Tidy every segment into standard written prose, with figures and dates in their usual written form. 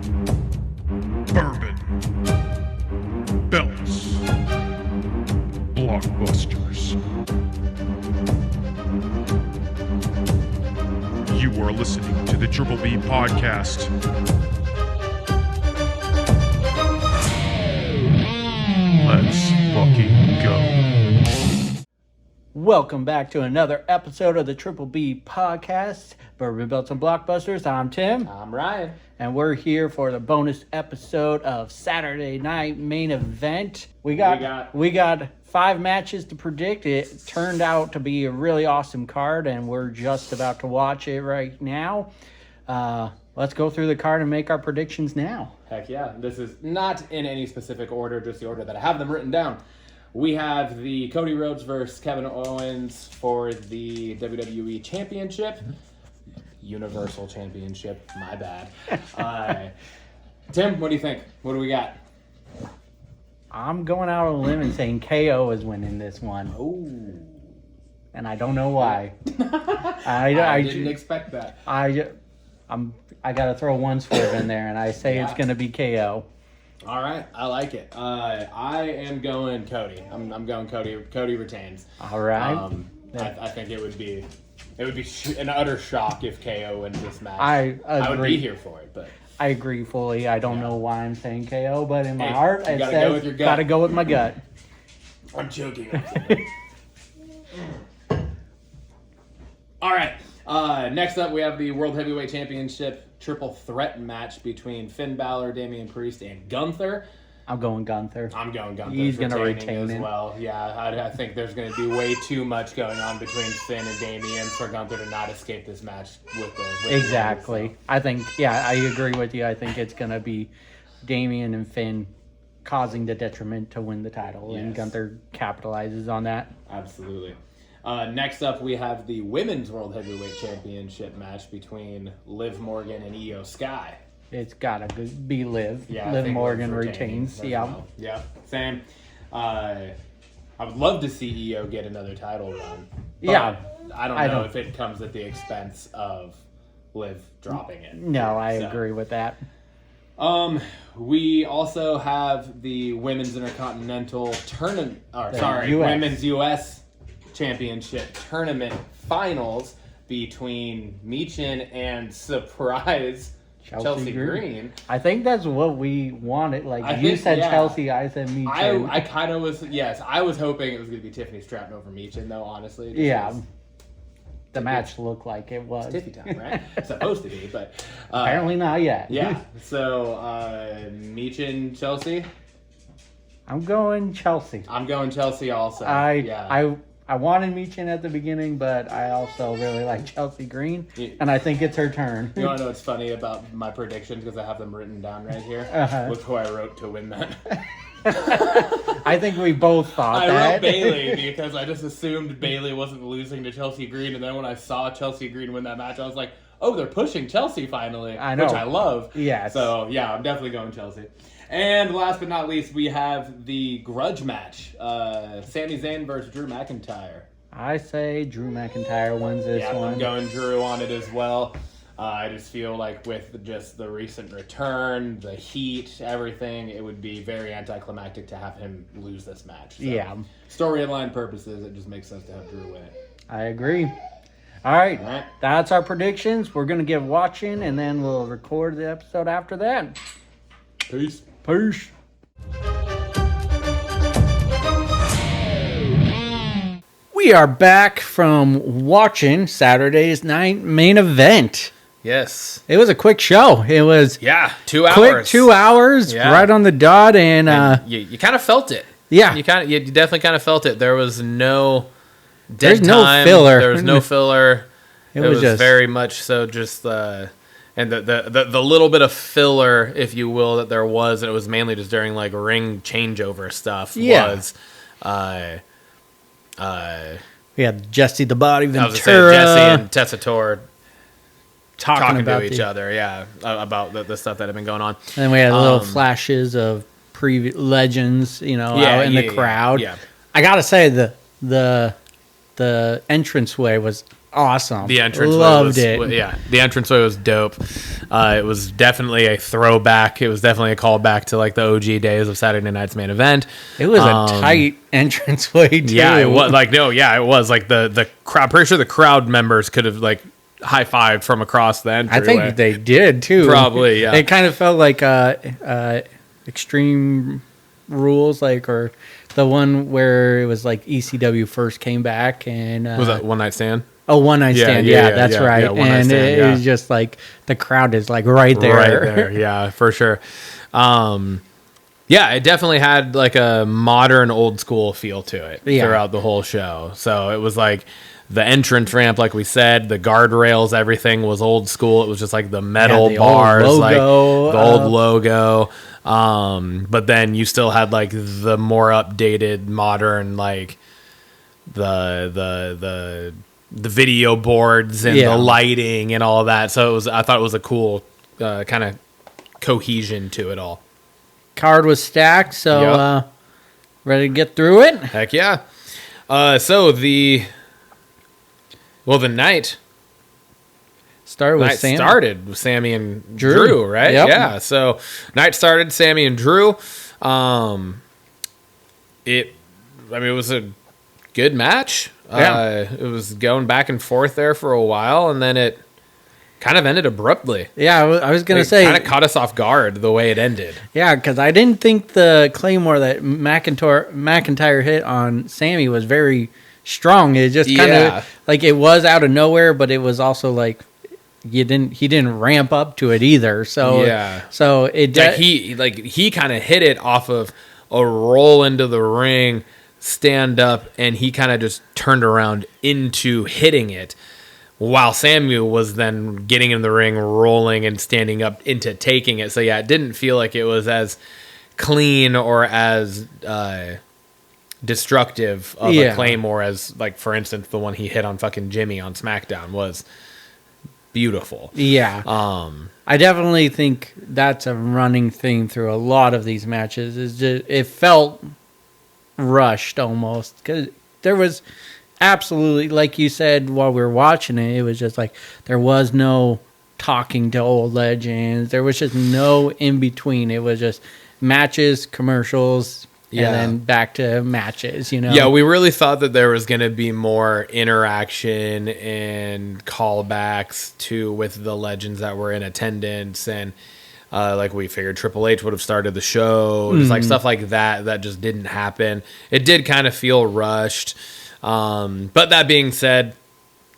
Bourbon. Belts. Blockbusters. You are listening to the Triple B Podcast. Let's fucking go. Welcome back to another episode of the Triple B Podcast, Bourbon, Belts, and Blockbusters. I'm Tim. I'm Ryan. And we're here for the bonus episode of Saturday Night Main Event. We got 5 matches to predict. It turned out to be a really awesome card, and we're just about to watch it right now. Let's go through the card and make our predictions now. Heck yeah. This is not in any specific order, just the order that I have them written down. We have the Cody Rhodes versus Kevin Owens for the WWE Championship. Universal Championship, my bad. Tim, what do you think? What do we got? I'm going out on a limb and saying KO is winning this one. Ooh. And I don't know why. I didn't expect that. I got to throw one swerve in there, and I say it's going to be KO. All right, I like it. I am going Cody. I'm going Cody. Cody retains. All right. I think it would be an utter shock if KO wins this match. I would be here for it, but I agree fully. I don't know why I'm saying KO, but in my heart, it says gotta go with my gut. I'm joking. All right. Next up, we have the World Heavyweight Championship triple threat match between Finn Balor, Damian Priest, and Gunther. I'm going Gunther. I'm going Gunther. He's going to retain as well. Yeah, I think there's going to be way too much going on between Finn and Damian for Gunther to not escape this match with exactly. The I think, I agree with you. I think it's going to be Damian and Finn causing the detriment to win the title, and Gunther capitalizes on that. Absolutely. Next up, we have the Women's World Heavyweight Championship match between Liv Morgan and Io Sky. It's got to be Liv. Yeah, Liv Morgan retains. Yeah. Well. Yeah, same. I would love to see Io get another title run. Yeah. I don't know if it comes at the expense of Liv dropping it. No, I agree with that. We also have the Women's Intercontinental Tournament. Women's US Championship Tournament Finals between Michin and surprise Chelsea Green. I think that's what we wanted. You said Chelsea, I said Michin. I kind of was, I was hoping it was going to be Tiffany Stratton over Michin, though, honestly. The match looked like it was. It's Tiffy time, right? It's supposed to be, but... apparently not yet. Yeah, so Michin, Chelsea? I'm going Chelsea. I'm going Chelsea also. I wanted Michin at the beginning, but I also really like Chelsea Green, and I think it's her turn. You want to know what's funny about my predictions, because I have them written down right here? Look who I wrote to win that. I think we both thought that. I wrote Bayley because I just assumed Bayley wasn't losing to Chelsea Green, and then when I saw Chelsea Green win that match, I was like, oh, they're pushing Chelsea finally, I know. Which I love. Yes. So, I'm definitely going Chelsea. And last but not least, we have the grudge match. Sami Zayn versus Drew McIntyre. I say Drew McIntyre wins this one. I'm going Drew on it as well. I just feel like with just the recent return, the heat, everything, it would be very anticlimactic to have him lose this match. So, storyline purposes, it just makes sense to have Drew win it. I agree. All right. That's our predictions. We're going to get watching, and then we'll record the episode after that. Peace. Peace. We are back from watching Saturday's night main event. Yes. It was a quick show. It was 2 hours. Quick 2 hours, right on the dot, and you kind of felt it. Yeah. You definitely kind of felt it. There was no There's time. No filler. There was no filler. It was just very much so just and the little bit of filler, if you will, that there was, and it was mainly just during ring changeover stuff. Was Jesse the Body Ventura. I was gonna say Jesse and Tessitore talking about to each other, about the stuff that had been going on. And then we had little flashes of legends, out in the crowd. Yeah. I gotta say the the entranceway was awesome. The entranceway loved it. Yeah, the entranceway was dope. It was definitely a throwback. It was definitely a callback to like the OG days of Saturday Night's Main Event. It was a tight entranceway too. Yeah, it was like it was like the crowd. Pretty sure the crowd members could have like high-fived from across the entryway. I think they did too. Probably, yeah. It kind of felt like Extreme Rules, like, or the one where it was like ECW first came back and was that One Night Stand? Oh, One Night Stand. Yeah, that's right. Yeah, One Night and Stand, it was just like the crowd is like right there. Right there, yeah, for sure. Yeah, it definitely had like a modern old school feel to it throughout the whole show. So it was like the entrance ramp, like we said, the guardrails, everything was old school. It was just like the metal bars, like the old logo. But then you still had like the more updated, modern, like the video boards and the lighting and all that. So I thought it was a cool kind of cohesion to it all. Card was stacked, so ready to get through it? Heck yeah. So the night started with Sammy and Drew, right? Yep. Yeah. So night started Sammy and Drew. It was a good match. It was going back and forth there for a while, and then it kind of ended abruptly. Yeah, I was going to say. It kind of caught us off guard the way it ended. Yeah, because I didn't think the Claymore that McIntyre hit on Sammy was very strong. It just kind of, like, it was out of nowhere, but it was also like, he didn't ramp up to it either. So, he kind of hit it off of a roll into the ring, stand up, and he kind of just turned around into hitting it, while Samuel was then getting in the ring, rolling and standing up into taking it. So yeah, it didn't feel like it was as clean or as destructive of a Claymore as, like, for instance, the one he hit on fucking Jimmy on SmackDown was beautiful. Yeah. I definitely think that's a running theme through a lot of these matches. Is just, it felt rushed almost, because there was absolutely, like you said while we were watching it, it was just like there was no talking to old legends. There was just no in between. It was just matches, commercials, and then back to matches, you know? Yeah, we really thought that there was going to be more interaction and callbacks with the legends that were in attendance, and like we figured Triple H would have started the show, just like stuff like that just didn't happen. It did kind of feel rushed. But that being said,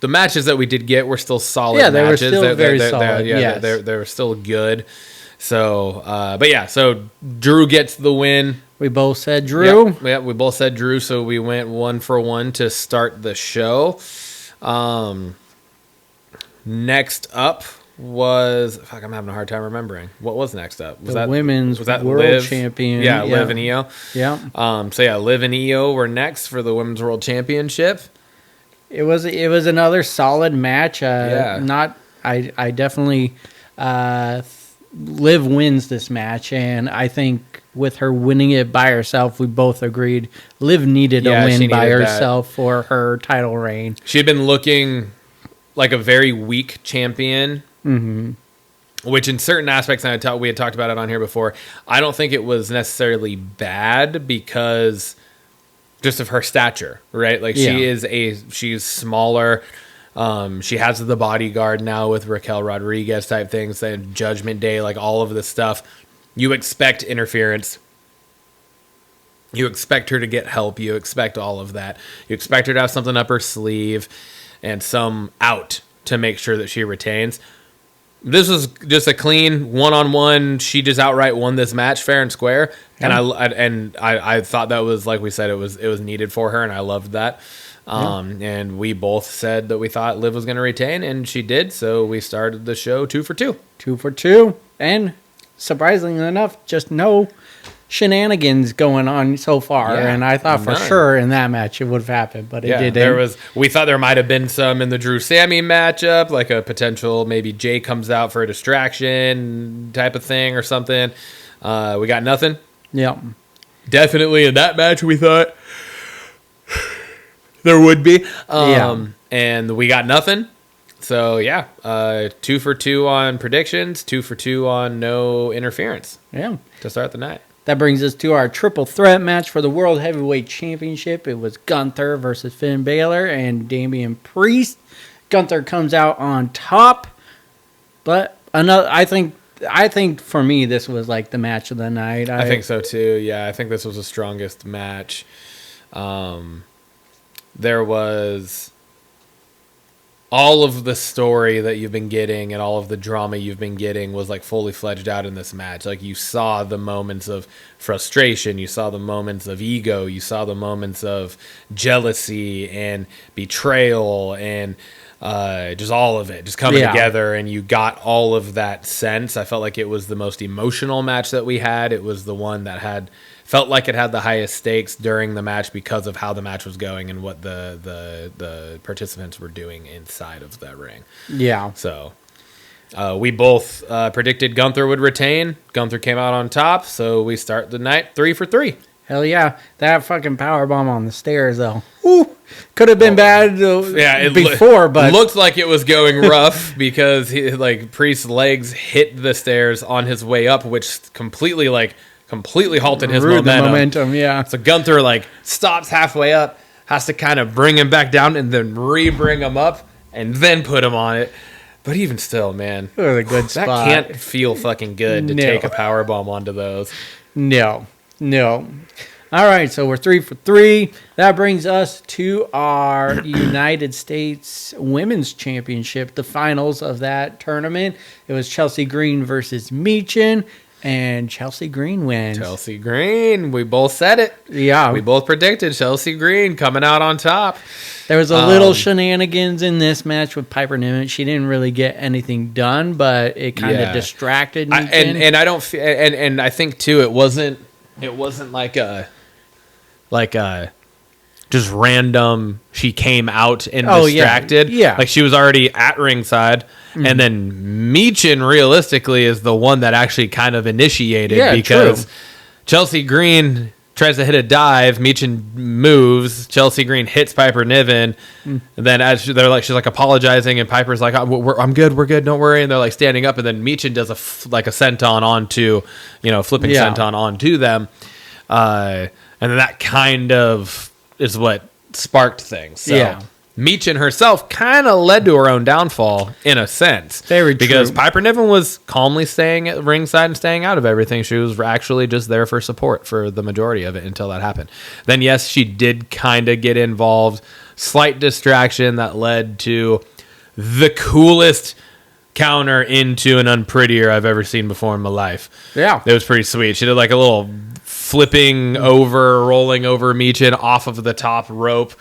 the matches that we did get were still solid matches. They were still very solid. They were still good. So, so Drew gets the win. We both said Drew. Yeah, we both said Drew, so we went 1-for-1 to start the show. Next up was... Fuck, I'm having a hard time remembering. What was next up? Was the women's world champion. Yeah, Liv and Io. Yeah. Liv and Io were next for the women's world championship. It was another solid match. I definitely Liv wins this match, and I think with her winning it by herself, we both agreed Liv needed a win by herself for her title reign. She had been looking like a very weak champion. Mm-hmm. Which in certain aspects, and we had talked about it on here before, I don't think it was necessarily bad because just of her stature, right? Like she's smaller. She has the bodyguard now with Raquel Rodriguez type things, then Judgment Day, like all of this stuff. You expect interference. You expect her to get help. You expect all of that. You expect her to have something up her sleeve and some out to make sure that she retains. This was just a clean one-on-one. She just outright won this match fair and square, and I thought that was, like we said, it was needed for her, and I loved that. And we both said that we thought Liv was going to retain, and she did. So we started the show 2 for 2. 2 for 2, and surprisingly enough, just no shenanigans going on so far. And I thought for sure in that match it would have happened, but it didn't. We thought there might have been some in the Drew Sammy matchup, like a potential maybe Jay comes out for a distraction type of thing or something. We got nothing. Yeah. Definitely in that match we thought there would be. And we got nothing. So, 2 for 2 on predictions, 2 for 2 on no interference. Yeah. To start the night. That brings us to our triple threat match for the World Heavyweight Championship. It was Gunther versus Finn Balor and Damian Priest. Gunther comes out on top, but I think for me this was like the match of the night. I think so too. Yeah, I think this was the strongest match. There was all of the story that you've been getting and all of the drama you've been getting was like fully fledged out in this match. Like you saw the moments of frustration, you saw the moments of ego, you saw the moments of jealousy and betrayal and just all of it just coming together, and you got all of that sense. I felt like it was the most emotional match that we had. It was the one that felt like it had the highest stakes during the match because of how the match was going and what the participants were doing inside of that ring. Yeah. So we both predicted Gunther would retain. Gunther came out on top, so we start the night 3 for 3. Hell yeah. That fucking powerbomb on the stairs, though. Ooh, could have been bad before, but... looked like it was going rough because Priest's legs hit the stairs on his way up, which completely halted his momentum. Yeah. So Gunther stops halfway up, has to kind of bring him back down and then re-bring him up and then put him on it. But even still, man, it was a good spot. That can't feel fucking good to take a powerbomb onto those. No. All right, so we're 3 for 3. That brings us to our United States Women's Championship, the finals of that tournament. It was Chelsea Green versus Meechin, and Chelsea Green wins. Chelsea Green, we both said it. Yeah. We both predicted Chelsea Green coming out on top. There was a little shenanigans in this match with Piper Niven. She didn't really get anything done, but it kind of distracted Meechin. And I don't feel, and I think too, it wasn't like just random. She came out and distracted. Yeah. Like she was already at ringside, and then Meechin realistically is the one that actually kind of initiated because Chelsea Green tries to hit a dive. Meechin moves. Chelsea Green hits Piper Niven. And then as she's apologizing, and Piper's like, "I'm good. We're good. Don't worry." And they're standing up, and then Meechin does a senton onto, flipping senton onto them. And then that kind of is what sparked things. So Meechin herself kind of led to her own downfall in a sense. Very true. Because Piper Niven was calmly staying at ringside and staying out of everything. She was actually just there for support for the majority of it until that happened. Then, yes, she did kind of get involved. Slight distraction that led to the coolest counter into an unprettier I've ever seen before in my life. Yeah. It was pretty sweet. She did a little flipping over, rolling over Meechin off of the top rope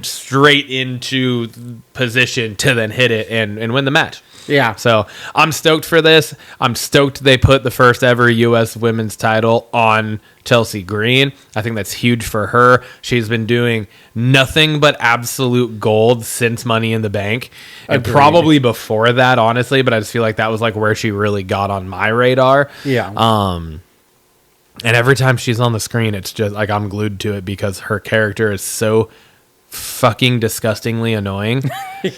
straight into position to then hit it and win the match. Yeah. So I'm stoked for this. I'm stoked they put the first ever U.S. women's title on Chelsea Green. I think that's huge for her. She's been doing nothing but absolute gold since Money in the Bank. And probably before that, honestly, but I just feel like that was where she really got on my radar. Yeah. And every time she's on the screen, it's just I'm glued to it because her character is so fucking disgustingly annoying.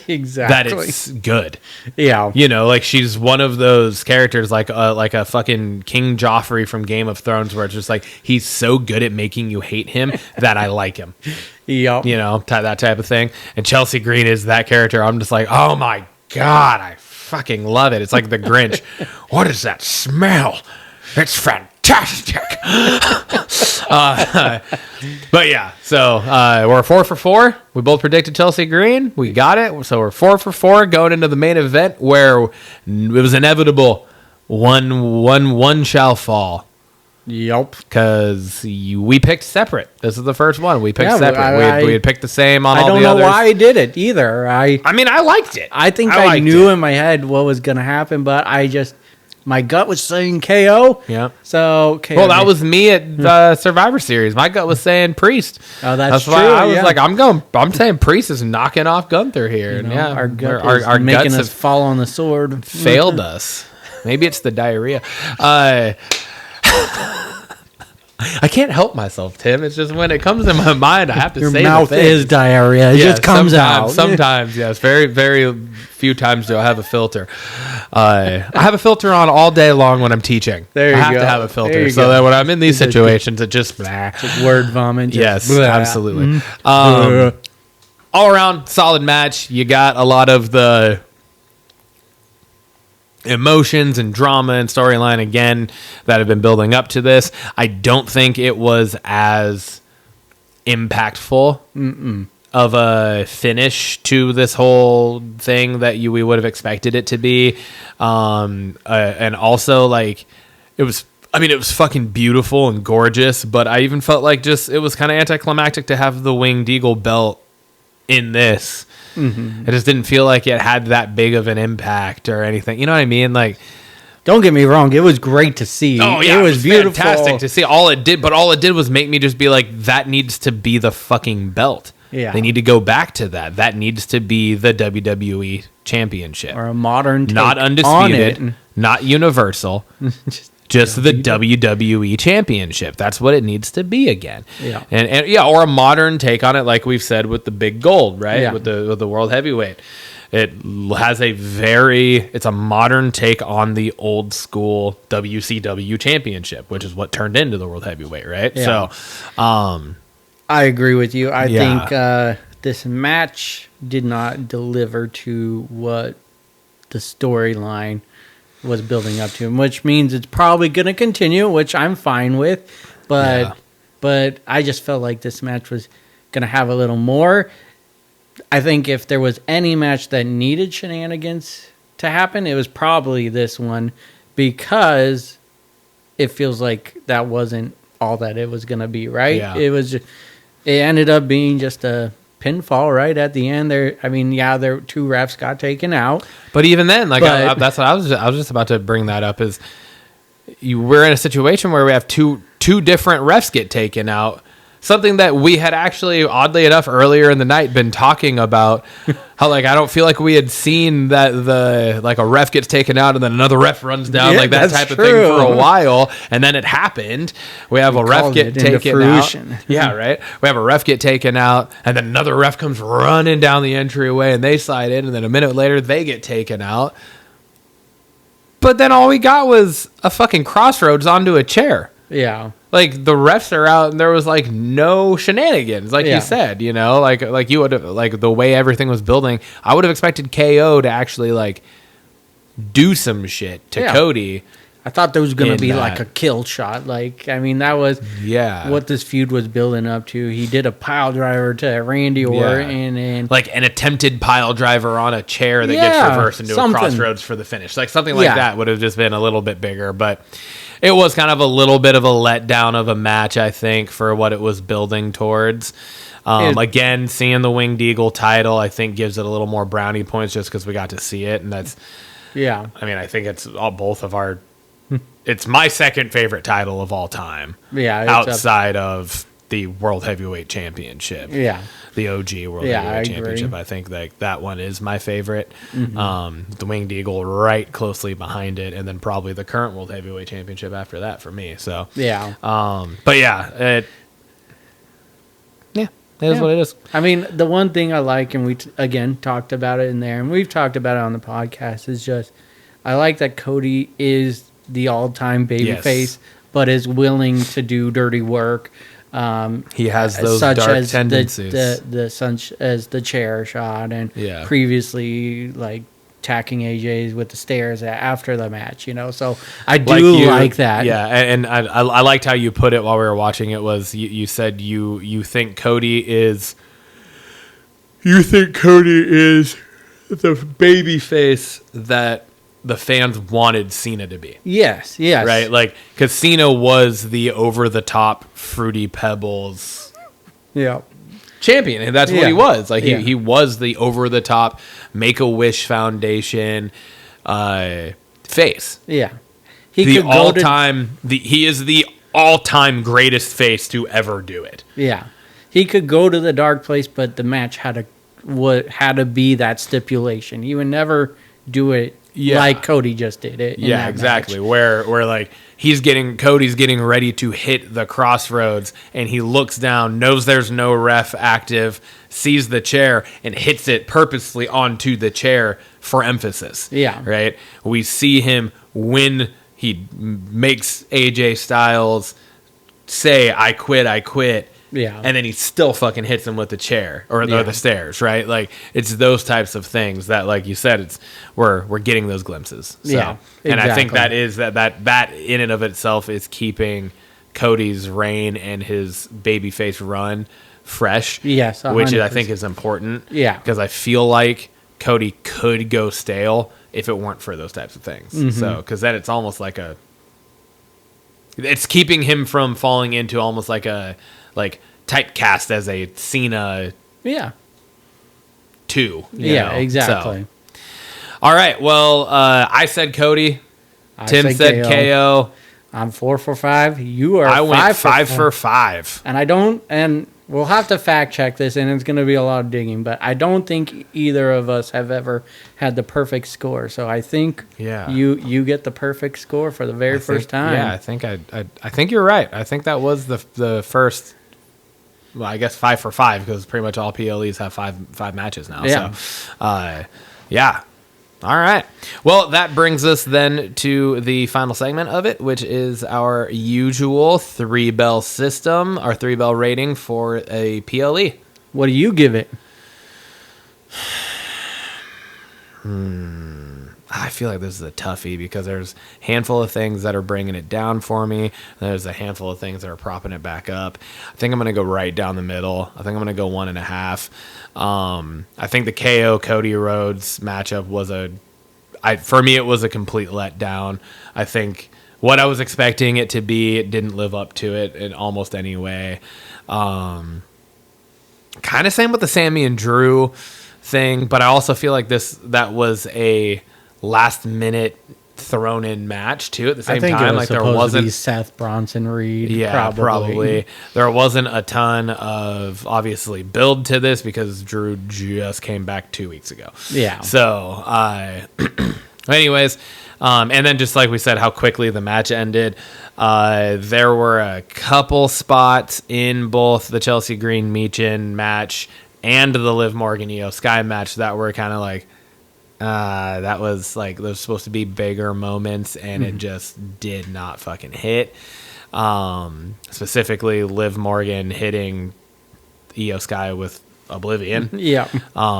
Exactly. That it's good. Yeah. She's one of those characters like a fucking King Joffrey from Game of Thrones where it's just he's so good at making you hate him that I like him. Yep. That type of thing. And Chelsea Green is that character. I'm just oh my God, I fucking love it. It's like the Grinch. What is that smell? It's fantastic. But yeah, so we're 4 for 4. We both predicted Chelsea Green. We got it. So we're 4 for 4 going into the main event where it was inevitable. One shall fall. Yep. Because we picked separate. This is the first one. We picked separate. We had picked the same on all the others. I don't know why I did it either. I liked it. I think I knew in my head what was going to happen, but my gut was saying KO. Yeah. So KO. Well, that was me at Survivor Series. My gut was saying Priest. Oh, that's true. Why I was I'm saying Priest is knocking off Gunther here. And our gut is making us fall on the sword. Failed us. Maybe it's the diarrhea. I can't help myself, Tim. It's just when it comes in my mind, I have to Your say mouth the thing. is diarrhea. It just comes out. Sometimes, yes. Very, very few times do I have a filter. I have a filter on all day long when I'm teaching. There you I have go. to have a filter There you so go. that when I'm in these situations, it just... Just word vomit. Just Yes, blah. absolutely. All around solid match. You got a lot of the emotions and drama and storyline again that have been building up to this. I don't think it was as impactful of a finish to this whole thing that we would have expected it to be. And also, like, it was fucking beautiful and gorgeous, but I even felt like it was kind of anticlimactic to have the Winged Eagle belt in this. It just didn't feel like it had that big of an impact or anything. You know what I mean? Like, don't get me wrong, it was great to see. oh yeah, it was beautiful, fantastic to see. All it did was make me just be like, that needs to be the fucking belt. Yeah, they need to go back to that. That needs to be the WWE Championship, or a modern take not undisputed, on it. Not universal. Just the WWE Championship. That's what it needs to be again. Yeah. And yeah, or a modern take on it, like we've said with the big gold, right? Yeah. With the World Heavyweight. It has it's a modern take on the old school WCW Championship, which is what turned into the World Heavyweight, right? Yeah. So, I agree with you. I Yeah. think this match did not deliver to what the storyline was building up to, which means it's probably going to continue, which I'm fine with. But I just felt like this match was going to have a little more. I think if there was any match that needed shenanigans to happen, it was probably this one, because it feels like that wasn't all that it was going to be, right? Yeah. It ended up being just a pinfall right at the end. There two refs got taken out, but even then, like, that's what I was just about to bring that up. Is we're in a situation where we have two different refs get taken out. Something that we had actually, oddly enough, earlier in the night been talking about. How, like, I don't feel like we had seen that a ref gets taken out and then another ref runs down, like that type of thing for a while, and then it happened. We have a ref get taken out. Yeah, right. We have a ref get taken out, and then another ref comes running down the entryway, and they slide in, and then a minute later they get taken out. But then all we got was a fucking crossroads onto a chair. Yeah. Like, the refs are out, and there was, like, no shenanigans, like you said, you know? Like you would have, like, the way everything was building, I would have expected KO to actually, like, do some shit to Cody. I thought there was going to be, like, a kill shot. Like, I mean, that was what this feud was building up to. He did a pile driver to Randy Orton, and like, an attempted pile driver on a chair that gets reversed into a crossroads for the finish. Like, something like that would have just been a little bit bigger, but... It was kind of a little bit of a letdown of a match, I think, for what it was building towards. Again, seeing the Winged Eagle title, I think, gives it a little more brownie points just because we got to see it. And that's, I mean, I think it's both of our, it's my second favorite title of all time. Yeah. Outside of the World Heavyweight Championship. Yeah. The OG World Heavyweight Championship. I think that one is my favorite. The Winged Eagle right closely behind it, and then probably the current World Heavyweight Championship after that for me. So but it is what it is. I mean, the one thing I like, and we again talked about it in there, and we've talked about it on the podcast, is just I like that Cody is the all-time babyface, but is willing to do dirty work. He has those dark tendencies, as the chair shot, and previously, like, attacking AJ's with the stairs after the match, you know. So I do like that. Yeah, and I liked how you put it while we were watching. It was you said you think Cody is the baby face that the fans wanted Cena to be. Yes. Right? Like, because Cena was the over-the-top Fruity Pebbles champion, and that's what he was. Like, he was the over-the-top Make-A-Wish Foundation face. Yeah. He is the all-time greatest face to ever do it. Yeah. He could go to the dark place, but the match had to be that stipulation. He would never do it like Cody just did it. Yeah, exactly. Where like Cody's getting ready to hit the crossroads, and he looks down, knows there's no ref active, sees the chair, and hits it purposely onto the chair for emphasis. Yeah. Right? We see him when he makes AJ Styles say, I quit. Yeah. And then he still fucking hits him with the chair or the stairs, right? Like, it's those types of things that, like you said, we're getting those glimpses. So, yeah. Exactly. And I think that in and of itself is keeping Cody's reign and his babyface run fresh. Yes, 100%. Which I think is important. Yeah. Because I feel like Cody could go stale if it weren't for those types of things. Mm-hmm. So, because then it's almost like it's keeping him from falling into almost like a typecast as a Cena 2. Exactly. So. All right. Well, I said Cody. Tim said KO. I'm 4 for 5. You are. I went 5 for 5. And we'll have to fact check this, and it's going to be a lot of digging. But I don't think either of us have ever had the perfect score. So I think you get the perfect score for the very first time. Yeah, I think you're right. I think that was the first. Well, I guess 5 for 5 because pretty much all PLEs have five matches now. Yeah. So, yeah. All right. Well, that brings us then to the final segment of it, which is our usual 3-bell system, our 3-bell rating for a PLE. What do you give it? I feel like this is a toughie because there's a handful of things that are bringing it down for me. There's a handful of things that are propping it back up. I think I'm going to go right down the middle. I think I'm going to go 1.5. I think the KO Cody Rhodes matchup was for me, it was a complete letdown. I think what I was expecting it to be, it didn't live up to it in almost any way. Kind of same with the Sammy and Drew thing, but I also feel like that was a last minute thrown in match too at the same time. Like there wasn't to be Seth Bronson Reed. Yeah, probably. There wasn't a ton of obviously build to this because Drew just came back 2 weeks ago. Yeah. So anyways, and then just like we said, how quickly the match ended. There were a couple spots in both the Chelsea Green Meechin match and the Liv Morgan Io Sky match that were kind of like, that was like, those supposed to be bigger moments, and it just did not fucking hit. Specifically, Liv Morgan hitting Io Sky with Oblivion. Yeah.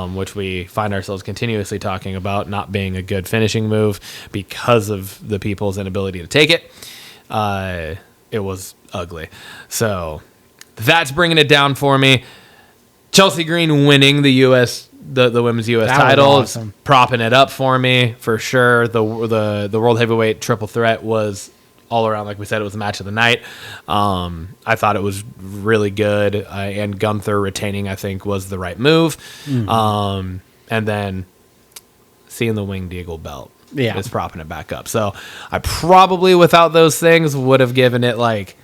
Which we find ourselves continuously talking about not being a good finishing move because of the people's inability to take it. It was ugly. So that's bringing it down for me. Chelsea Green winning the women's U.S. title, awesome. Propping it up for me for sure. The World Heavyweight Triple Threat was all around, like we said, it was the match of the night. I thought it was really good, and Gunther retaining, I think, was the right move. And then seeing the Winged Eagle belt is propping it back up. So I probably, without those things, would have given it like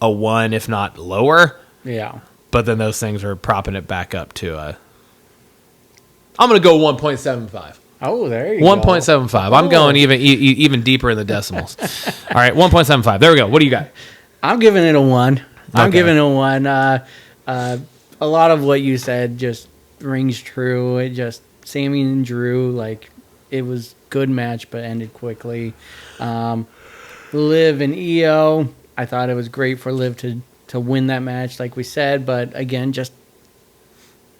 a 1, if not lower. Yeah. But then those things are propping it back up to I'm going to go 1.75. Oh, there you go. 1.75. I'm going even deeper in the decimals. All right, 1.75. There we go. What do you got? I'm giving it a 1. I'm Okay. giving it a 1. A lot of what you said just rings true. It just, Sammy and Drew, like, it was good match, but ended quickly. Liv and Io, I thought it was great for Liv to win that match, like we said, but again, just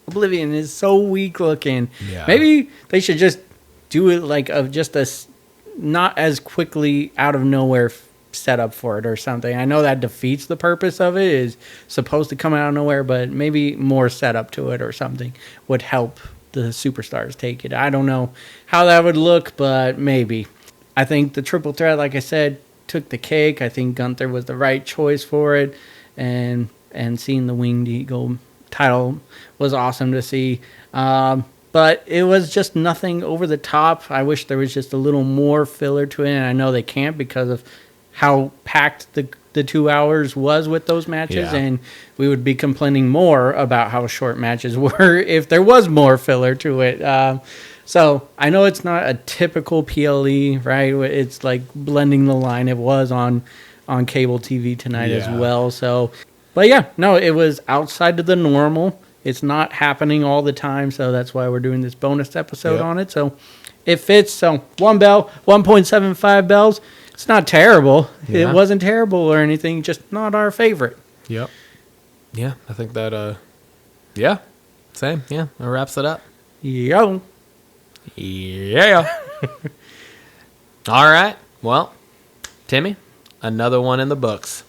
Oblivion is so weak looking. Yeah. Maybe they should just do it like just a not as quickly out of nowhere setup for it or something. I know that defeats the purpose of it. Is supposed to come out of nowhere, but maybe more setup to it or something would help the superstars take it. I don't know how that would look, but maybe. I think the triple threat, like I said, took the cake. I think Gunther was the right choice for it. And seeing the Winged Eagle title was awesome to see. But it was just nothing over the top. I wish there was just a little more filler to it, and I know they can't because of how packed the 2 hours was with those matches, and we would be complaining more about how short matches were if there was more filler to it. So I know it's not a typical PLE, right? It's like blending the line. It was on cable TV tonight as well. So, but yeah, no, it was outside of the normal. It's not happening all the time, so that's why we're doing this bonus episode on it. So it fits. So 1 bell, 1.75 bells. It's not terrible. Yeah. It wasn't terrible or anything, just not our favorite. Yep. Yeah, I think that, same. Yeah, that wraps it up. Yo. Yeah. All right. Well, Timmy, another one in the books.